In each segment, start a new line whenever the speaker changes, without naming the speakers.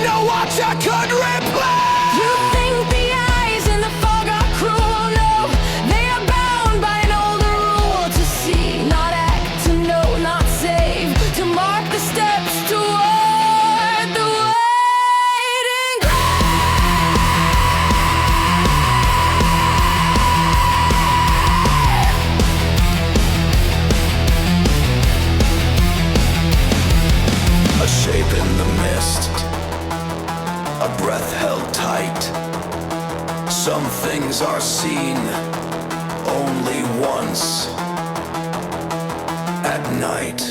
no watcher could replace.
You think the eyes in the fog are cruel? No, they are bound by an older rule. To see, not act, to know, not save, to mark the steps toward the waiting
A shape in the mist, a breath held tight. Some things are seen only once at night.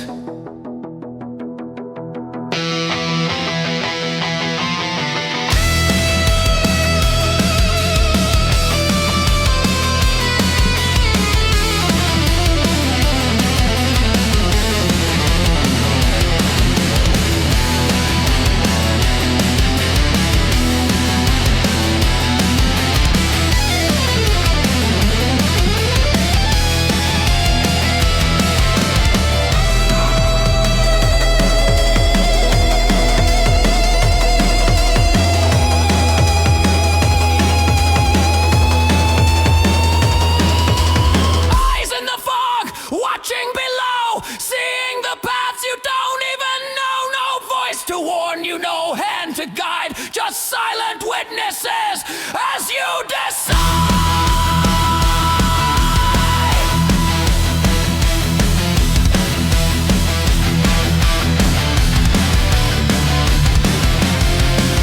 Watching below, seeing the paths you don't even know. No voice to warn you, no hand to guide, just silent witnesses as you decide.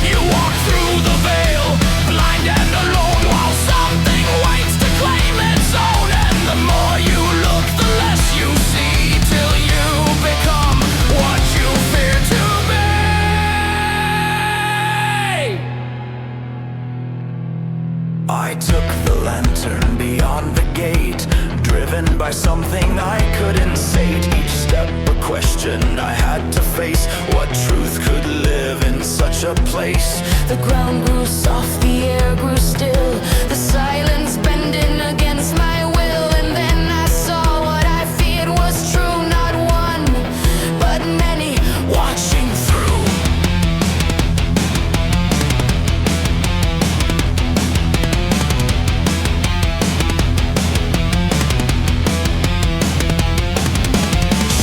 You walk through the veil, blind and alone, while something waits to claim its own. And the more you look, the less you see, till you become what you fear to be. I took the lantern beyond the gate, driven by something I couldn't sate. Each step a question I had to face. What truth could live in such a place?
The ground grew soft, the air grew still, the silence bending against my will. And then I saw what I feared was true, not one, but many
Watching through.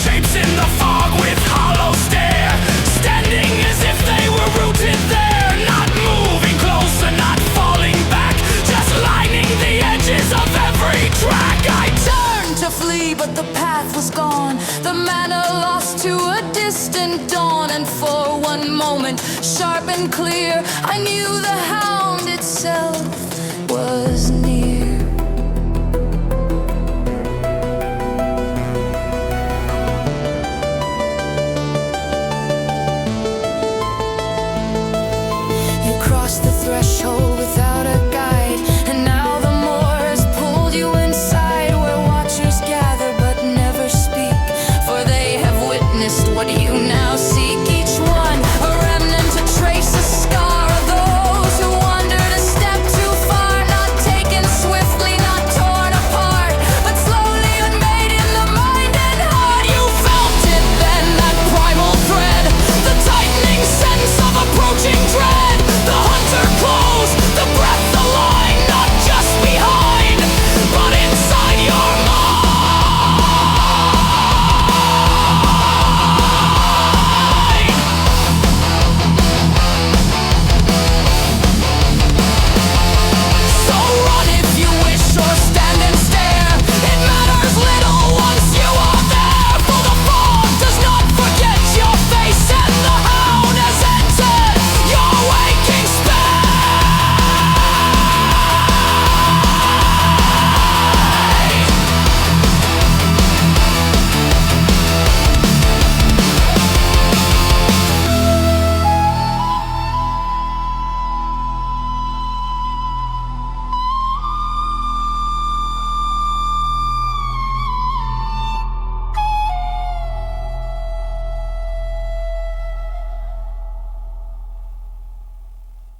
Shapes in the fog with hollow stare, standing as if they were rooted there. Not moving closer, not falling back, just lining the edges of every track. I
turned to flee, but the path was gone, the manner lost to a distant dawn. And for one moment, sharp and clear, I knew the hound itself was near. You crossed the threshold without